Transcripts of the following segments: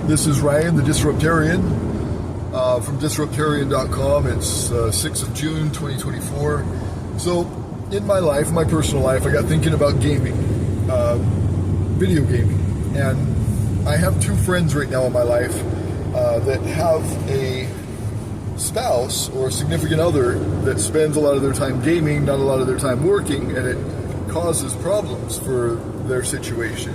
this is Ryan, the Disruptarian, from disruptarian.com. It's 6th of June, 2024. So, in my life, my personal life, I got thinking about gaming, video gaming. And I have two friends right now in my life that have a spouse or a significant other that spends a lot of their time gaming, not a lot of their time working, and it causes problems for their situation.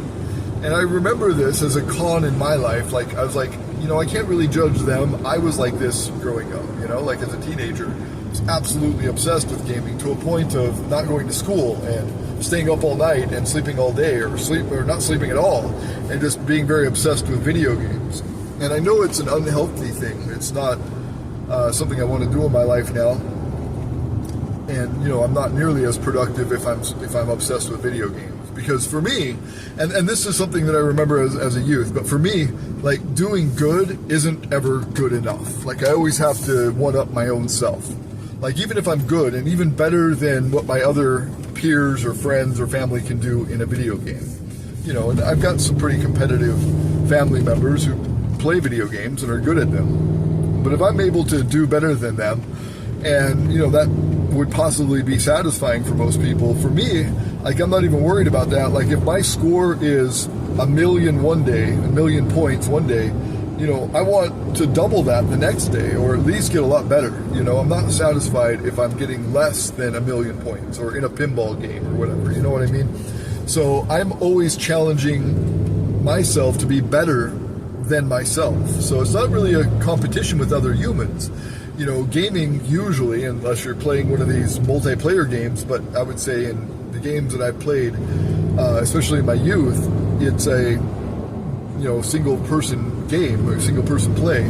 And I remember this as a con in my life. Like, I was like, I can't really judge them. I was like this growing up, like as a teenager. I was absolutely obsessed with gaming to a point of not going to school and staying up all night and sleeping all day or not sleeping at all and just being very obsessed with video games. And I know it's an unhealthy thing. It's not something I want to do in my life now. And, I'm not nearly as productive if I'm obsessed with video games. Because for me, and this is something that I remember as a youth, but for me, like, doing good isn't ever good enough. Like, I always have to one-up my own self. Like, even if I'm good and even better than what my other peers or friends or family can do in a video game. And I've got some pretty competitive family members who play video games and are good at them. But if I'm able to do better than them, and, that would possibly be satisfying for most people, for me, like, I'm not even worried about that. Like, if my score is 1,000,000 one day, 1,000,000 points one day, I want to double that the next day, or at least get a lot better. I'm not satisfied if I'm getting less than 1,000,000 points, or in a pinball game, or whatever, you know what I mean? So I'm always challenging myself to be better than myself. So it's not really a competition with other humans. Gaming usually, unless you're playing one of these multiplayer games, but I would say in the games that I've played, especially in my youth, it's a single-person game or single-person play.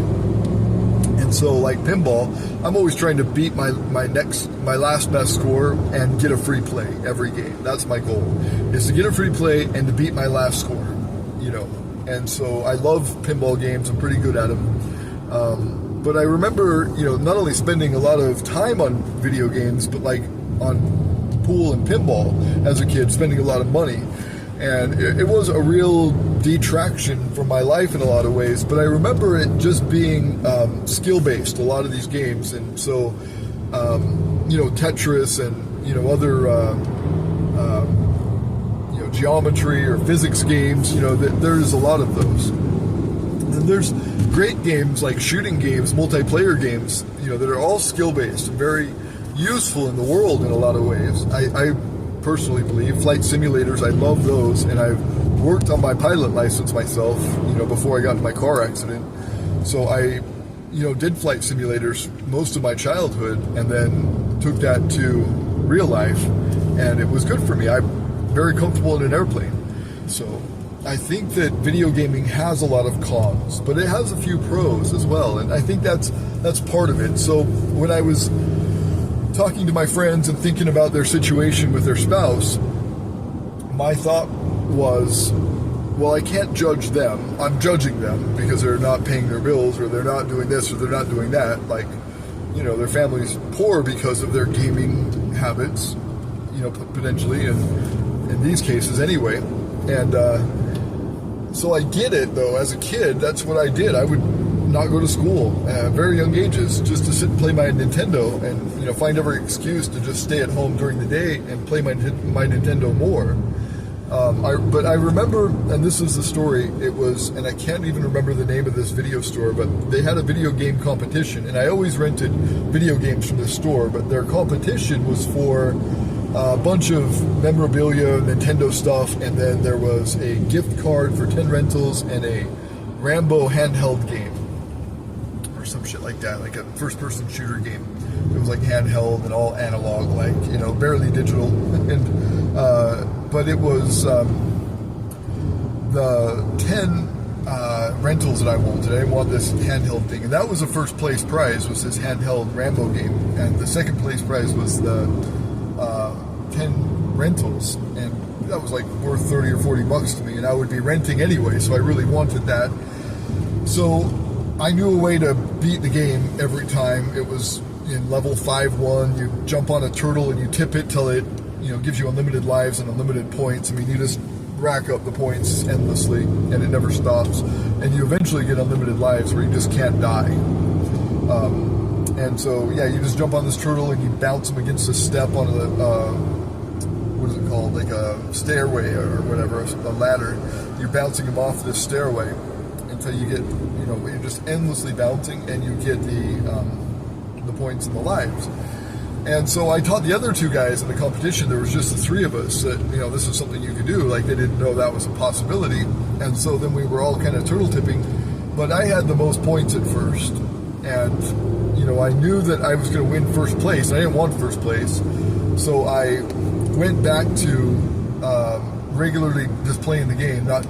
And so, like pinball, I'm always trying to beat my last best score and get a free play every game. That's my goal, is to get a free play and to beat my last score. And so I love pinball games. I'm pretty good at them. But I remember, not only spending a lot of time on video games, but like on pool and pinball as a kid, spending a lot of money. And it was a real detraction from my life in a lot of ways. But I remember it just being skill-based, a lot of these games. And so, Tetris and, other, geometry or physics games, there's a lot of those. And there's great games like shooting games, multiplayer games, that are all skill-based and very useful in the world in a lot of ways. I personally believe flight simulators, I love those, and I've worked on my pilot license myself, before I got in my car accident. So I, did flight simulators most of my childhood and then took that to real life, and it was good for me. I'm very comfortable in an airplane. So I think that video gaming has a lot of cons, but it has a few pros as well, and I think that's part of it. So when I was talking to my friends and thinking about their situation with their spouse, my thought was, well, I can't judge them. I'm judging them because they're not paying their bills, or they're not doing this, or they're not doing that. Like, their family's poor because of their gaming habits, potentially, and in these cases anyway. And so I get it, though. As a kid, that's what I did. I would not go to school at very young ages just to sit and play my Nintendo and, find every excuse to just stay at home during the day and play my Nintendo more. But I remember, and this is the story, it was, and I can't even remember the name of this video store, but they had a video game competition, and I always rented video games from this store, but their competition was for a bunch of memorabilia, Nintendo stuff, and then there was a gift card for 10 rentals and a Rambo handheld game or some shit like that, like a first-person shooter game. It was like handheld and all analog, like, barely digital. And but it was the 10 rentals that I wanted. I didn't want this handheld thing, and that was the first place prize, was this handheld Rambo game, and the second place prize was the 10 rentals, and that was like worth 30 or 40 bucks to me, and I would be renting anyway, so I really wanted that. So I knew a way to beat the game every time. It was in level 5-1. You jump on a turtle and you tip it till it gives you unlimited lives and unlimited points. I mean, you just rack up the points endlessly, and it never stops. And you eventually get unlimited lives where you just can't die. And so, yeah, you just jump on this turtle and you bounce him against a step on what is it called? Like a stairway or whatever, a ladder. You're bouncing him off this stairway until you get, you're just endlessly bouncing, and you get the points and the lives. And so I taught the other two guys in the competition. There was just the three of us that, this is something you could do. Like, they didn't know that was a possibility. And so then we were all kind of turtle tipping. But I had the most points at first. And, I knew that I was going to win first place. I didn't want first place. So I went back to regularly just playing the game, not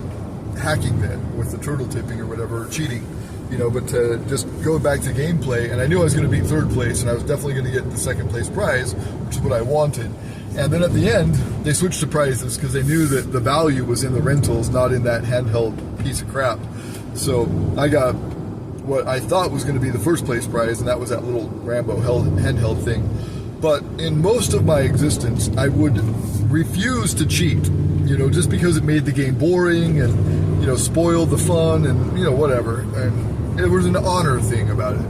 hacking it with the turtle tipping or whatever, or cheating. But to just go back to gameplay, and I knew I was going to beat third place, and I was definitely going to get the second place prize, which is what I wanted. And then at the end, they switched to prizes because they knew that the value was in the rentals, not in that handheld piece of crap. So I got what I thought was going to be the first place prize, and that was that little Rambo handheld thing. But in most of my existence, I would refuse to cheat, just because it made the game boring and, spoiled the fun and, whatever. And it was an honor thing about it,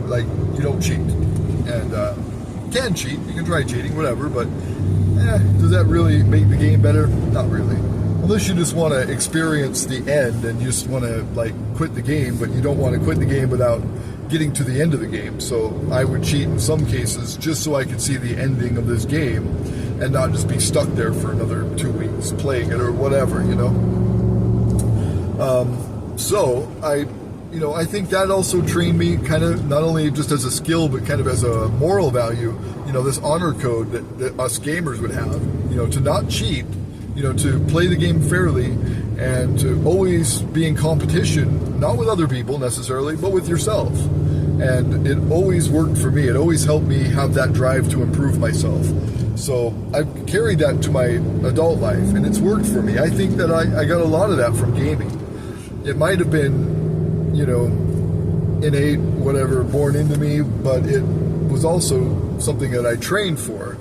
like, you don't cheat. And you can cheat, you can try cheating, whatever, but does that really make the game better? Not really. Unless you just want to experience the end and you just want to, like, quit the game, but you don't want to quit the game without getting to the end of the game. So I would cheat in some cases just so I could see the ending of this game and not just be stuck there for another 2 weeks playing it or whatever, So I think that also trained me kind of not only just as a skill, but kind of as a moral value, this honor code that us gamers would have, to not cheat, to play the game fairly, and to always be in competition, not with other people necessarily, but with yourself. And it always worked for me. It always helped me have that drive to improve myself. So I've carried that to my adult life, and it's worked for me. I think that I got a lot of that from gaming. It might have been, innate, whatever, born into me, but it was also something that I trained for,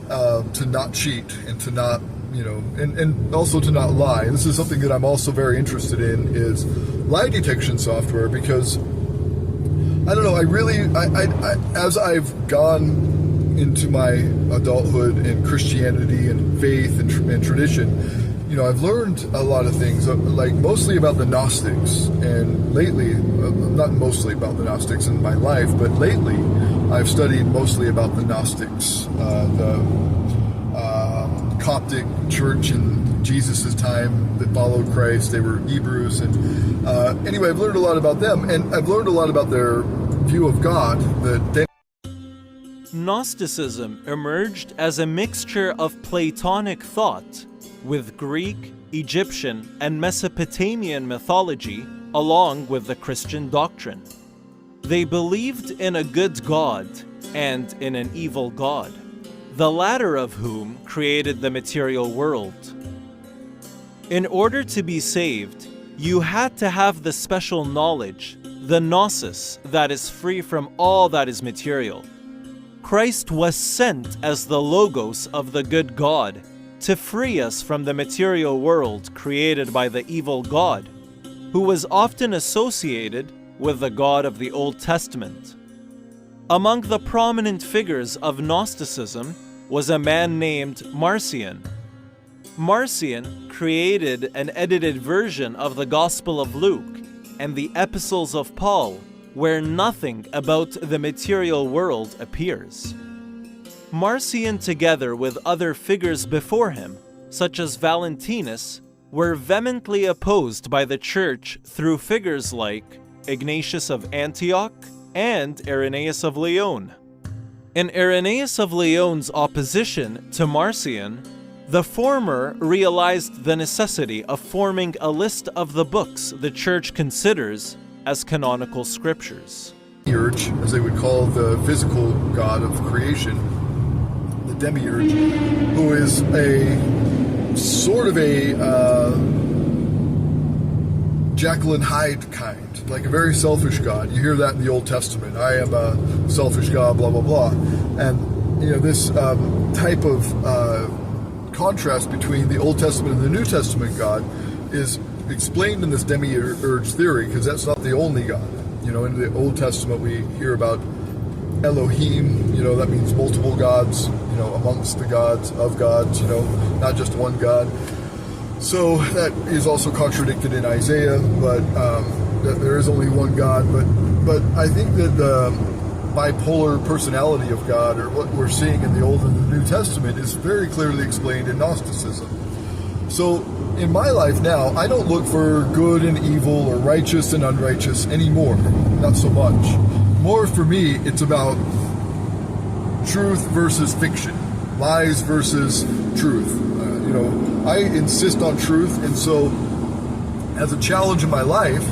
to not cheat and to not, and also to not lie. This is something that I'm also very interested in, is lie detection software, because I don't know, I as I've gone into my adulthood and Christianity and faith and tradition, I've learned a lot of things, like mostly about the Gnostics, and lately, not mostly about the Gnostics in my life, but lately I've studied mostly about the Gnostics, the Coptic church in Jesus' time that followed Christ. They were Hebrews, and anyway, I've learned a lot about them, and I've learned a lot about their view of God, that they... Gnosticism emerged as a mixture of Platonic thought with Greek, Egyptian, and Mesopotamian mythology, along with the Christian doctrine. They believed in a good God and in an evil God, the latter of whom created the material world. In order to be saved, you had to have the special knowledge, the gnosis, that is free from all that is material. Christ was sent as the Logos of the good God to free us from the material world created by the evil God, who was often associated with the God of the Old Testament. Among the prominent figures of Gnosticism was a man named Marcion. Marcion created an edited version of the Gospel of Luke and the Epistles of Paul, where nothing about the material world appears. Marcion, together with other figures before him, such as Valentinus, were vehemently opposed by the Church through figures like Ignatius of Antioch and Irenaeus of Lyon. In Irenaeus of Lyon's opposition to Marcion, the former realized the necessity of forming a list of the books the Church considers as canonical scriptures. Demiurge, as they would call the physical god of creation, the demiurge, who is a sort of a Jekyll and Hyde kind, like a very selfish god. You hear that in the Old Testament. I am a selfish god, blah, blah, blah. And, this type of contrast between the Old Testament and the New Testament God is explained in this demiurge theory, because that's not the only God. In the Old Testament we hear about Elohim, that means multiple gods, amongst the gods, of gods, not just one God. So that is also contradicted in Isaiah, but that there is only one God. But I think that the bipolar personality of God, or what we're seeing in the Old and the New Testament, is very clearly explained in Gnosticism. So in my life now, I don't look for good and evil or righteous and unrighteous anymore. Not so much. More for me, it's about truth versus fiction, lies versus truth. I insist on truth, and so as a challenge in my life,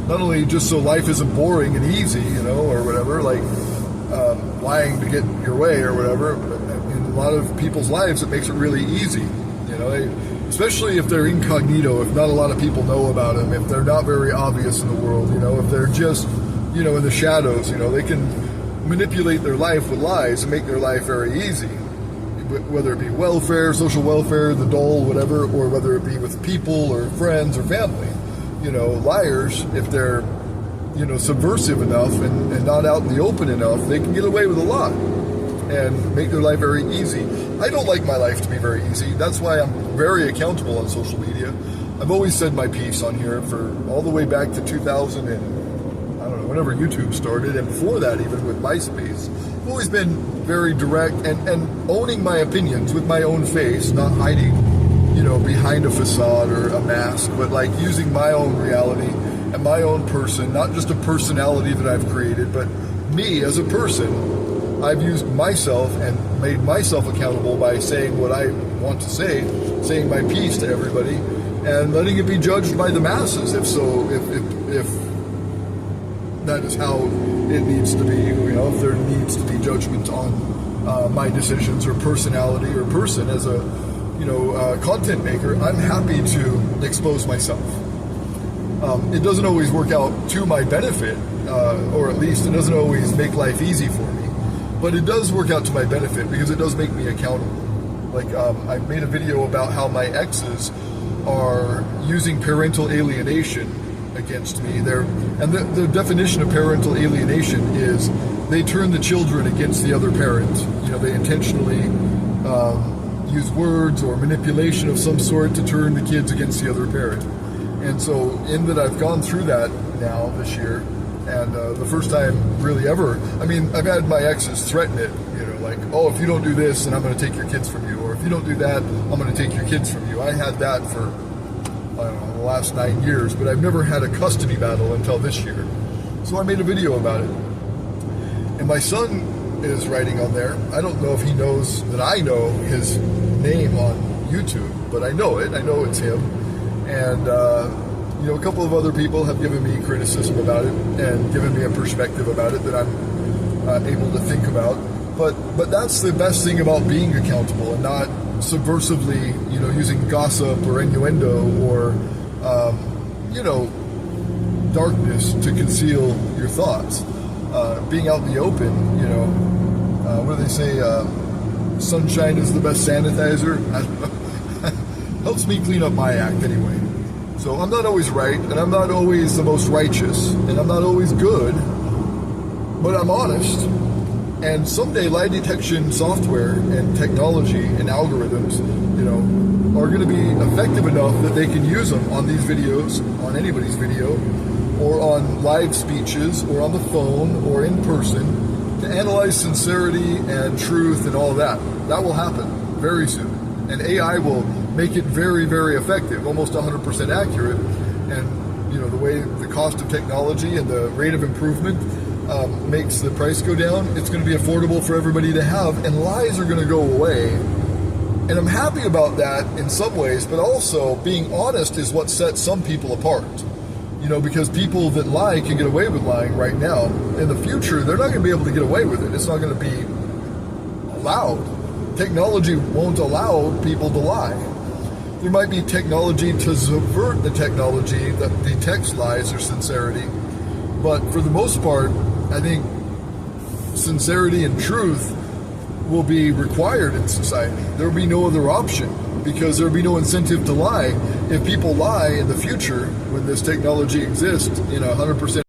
not only just so life isn't boring and easy, or whatever, like lying to get your way or whatever, but in a lot of people's lives it makes it really easy, especially if they're incognito, if not a lot of people know about them, if they're not very obvious in the world, if they're just, in the shadows, they can manipulate their life with lies and make their life very easy. Whether it be welfare, social welfare, the dole, whatever, or whether it be with people or friends or family. Liars, if they're, subversive enough and not out in the open enough, they can get away with a lot and make their life very easy. I don't like my life to be very easy. That's why I'm very accountable on social media. I've always said my piece on here for all the way back to 2000 and whenever YouTube started, and before that even with MySpace. I've always been very direct and owning my opinions with my own face, not hiding, behind a facade or a mask, but like using my own reality and my own person, not just a personality that I've created, but me as a person. I've used myself and made myself accountable by saying what I want to say, saying my piece to everybody, and letting it be judged by the masses, if that is how it needs to be, if there needs to be judgment on my decisions or personality or person as a, content maker. I'm happy to expose myself. It doesn't always work out to my benefit, or at least it doesn't always make life easy for me, but it does work out to my benefit because it does make me accountable. Like, I made a video about how my exes are using parental alienation against me. The definition of parental alienation is they turn the children against the other parent. They intentionally use words or manipulation of some sort to turn the kids against the other parent. And so in that I've gone through that now this year, and the first time really ever, I've had my exes threaten it, like, oh, if you don't do this, then I'm going to take your kids from you, or if you don't do that, I'm going to take your kids from you. I had that for the last 9 years, but I've never had a custody battle until this year. So I made a video about it. And my son is writing on there. I don't know if he knows that I know his name on YouTube, but I know it. I know it's him. And, a couple of other people have given me criticism about it and given me a perspective about it that I'm able to think about. But that's the best thing about being accountable and not subversively, using gossip or innuendo or, darkness to conceal your thoughts. Being out in the open, what do they say? Sunshine is the best sanitizer. Helps me clean up my act anyway. So I'm not always right, and I'm not always the most righteous, and I'm not always good, but I'm honest. And someday lie detection software and technology and algorithms, are going to be effective enough that they can use them on these videos, on anybody's video, or on live speeches, or on the phone, or in person, to analyze sincerity and truth and all that. That will happen very soon. And AI will make it very, very effective, almost 100% accurate. And, the way the cost of technology and the rate of improvement makes the price go down, it's going to be affordable for everybody to have, and lies are going to go away. And I'm happy about that in some ways, but also being honest is what sets some people apart. Because people that lie can get away with lying right now. In the future, they're not going to be able to get away with it. It's not going to be allowed. Technology won't allow people to lie. There might be technology to subvert the technology that detects lies or sincerity. But for the most part, I think sincerity and truth will be required in society. There will be no other option. because there'll be no incentive to lie. If people lie in the future, when this technology exists in 100%